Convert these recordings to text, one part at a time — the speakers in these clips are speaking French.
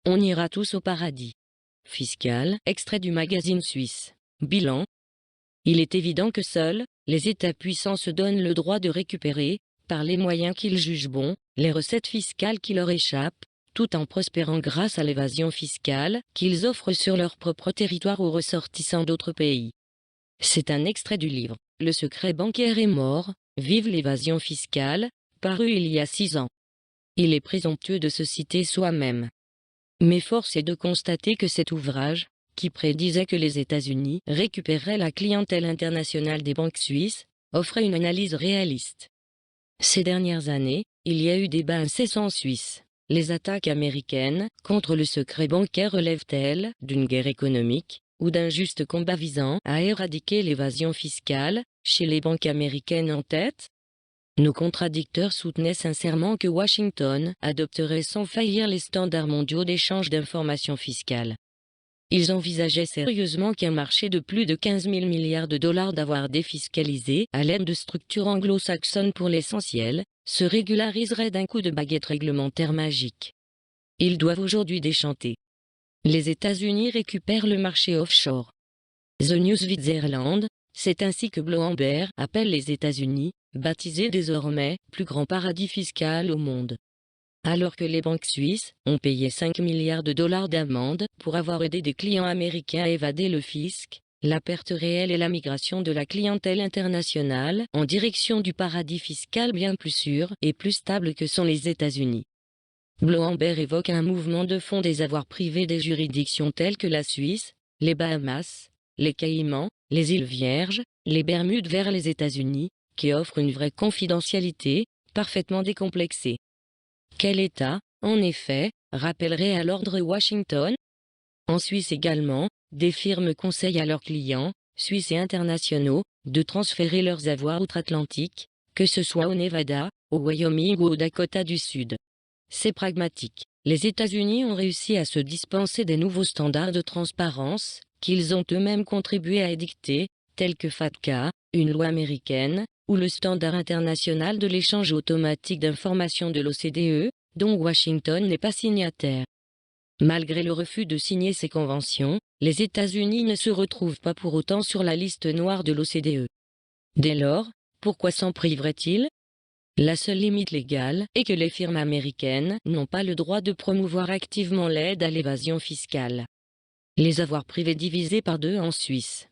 On ira tous au paradis fiscal, extrait du magazine suisse. Bilan. Il est évident que seuls les États puissants se donnent le droit de récupérer, par les moyens qu'ils jugent bons, les recettes fiscales qui leur échappent, tout en prospérant grâce à l'évasion fiscale qu'ils offrent sur leur propre territoire aux ressortissants d'autres pays. C'est un extrait du livre « Le secret bancaire est mort, vive l'évasion fiscale », paru il y a 6 ans. Il est présomptueux de se citer soi-même. Mais force est de constater que cet ouvrage, qui prédisait que les États-Unis récupéreraient la clientèle internationale des banques suisses, offrait une analyse réaliste. Ces dernières années, il y a eu débat incessant en Suisse. Les attaques américaines contre le secret bancaire relèvent-elles d'une guerre économique ou d'un juste combat visant à éradiquer l'évasion fiscale, chez les banques américaines en tête? Nos contradicteurs soutenaient sincèrement que Washington adopterait sans faillir les standards mondiaux d'échange d'informations fiscales. Ils envisageaient sérieusement qu'un marché de plus de 15 000 milliards de dollars d'avoirs défiscalisés, à l'aide de structures anglo-saxonnes pour l'essentiel, se régulariserait d'un coup de baguette réglementaire magique. Ils doivent aujourd'hui déchanter. Les États-Unis récupèrent le marché offshore. The New Switzerland, c'est ainsi que Bloomberg appelle les États-Unis, baptisés désormais plus grand paradis fiscal au monde. Alors que les banques suisses ont payé 5 milliards de dollars d'amende pour avoir aidé des clients américains à évader le fisc, la perte réelle est la migration de la clientèle internationale en direction du paradis fiscal bien plus sûr et plus stable que sont les États-Unis. Bloomberg évoque un mouvement de fond des avoirs privés des juridictions telles que la Suisse, les Bahamas, les Caïmans, les îles Vierges, les Bermudes vers les États-Unis, qui offrent une vraie confidentialité, parfaitement décomplexée. Quel État, en effet, rappellerait à l'ordre Washington? En Suisse également, des firmes conseillent à leurs clients, suisses et internationaux, de transférer leurs avoirs outre-Atlantique, que ce soit au Nevada, au Wyoming ou au Dakota du Sud. C'est pragmatique. Les États-Unis ont réussi à se dispenser des nouveaux standards de transparence qu'ils ont eux-mêmes contribué à édicter, tels que FATCA, une loi américaine, ou le standard international de l'échange automatique d'informations de l'OCDE, dont Washington n'est pas signataire. Malgré le refus de signer ces conventions, les États-Unis ne se retrouvent pas pour autant sur la liste noire de l'OCDE. Dès lors, pourquoi s'en priveraient-ils? La seule limite légale est que les firmes américaines n'ont pas le droit de promouvoir activement l'aide à l'évasion fiscale. Les avoirs privés divisés par 2 en Suisse.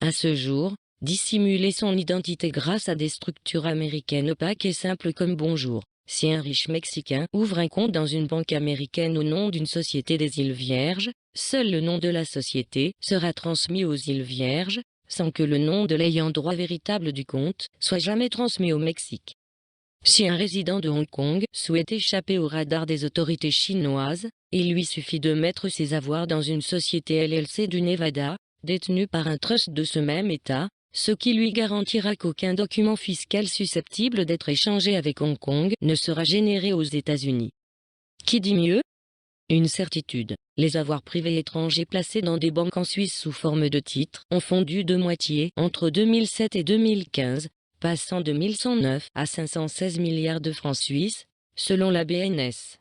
À ce jour, dissimuler son identité grâce à des structures américaines opaques est simple comme bonjour. Si un riche Mexicain ouvre un compte dans une banque américaine au nom d'une société des îles Vierges, seul le nom de la société sera transmis aux îles Vierges, sans que le nom de l'ayant droit véritable du compte soit jamais transmis au Mexique. Si un résident de Hong Kong souhaite échapper au radar des autorités chinoises, il lui suffit de mettre ses avoirs dans une société LLC du Nevada, détenue par un trust de ce même État, ce qui lui garantira qu'aucun document fiscal susceptible d'être échangé avec Hong Kong ne sera généré aux États-Unis. Qui dit mieux? Une certitude, les avoirs privés étrangers placés dans des banques en Suisse sous forme de titres ont fondu de moitié entre 2007 et 2015, passant de 1109 à 516 milliards de francs suisses, selon la BNS.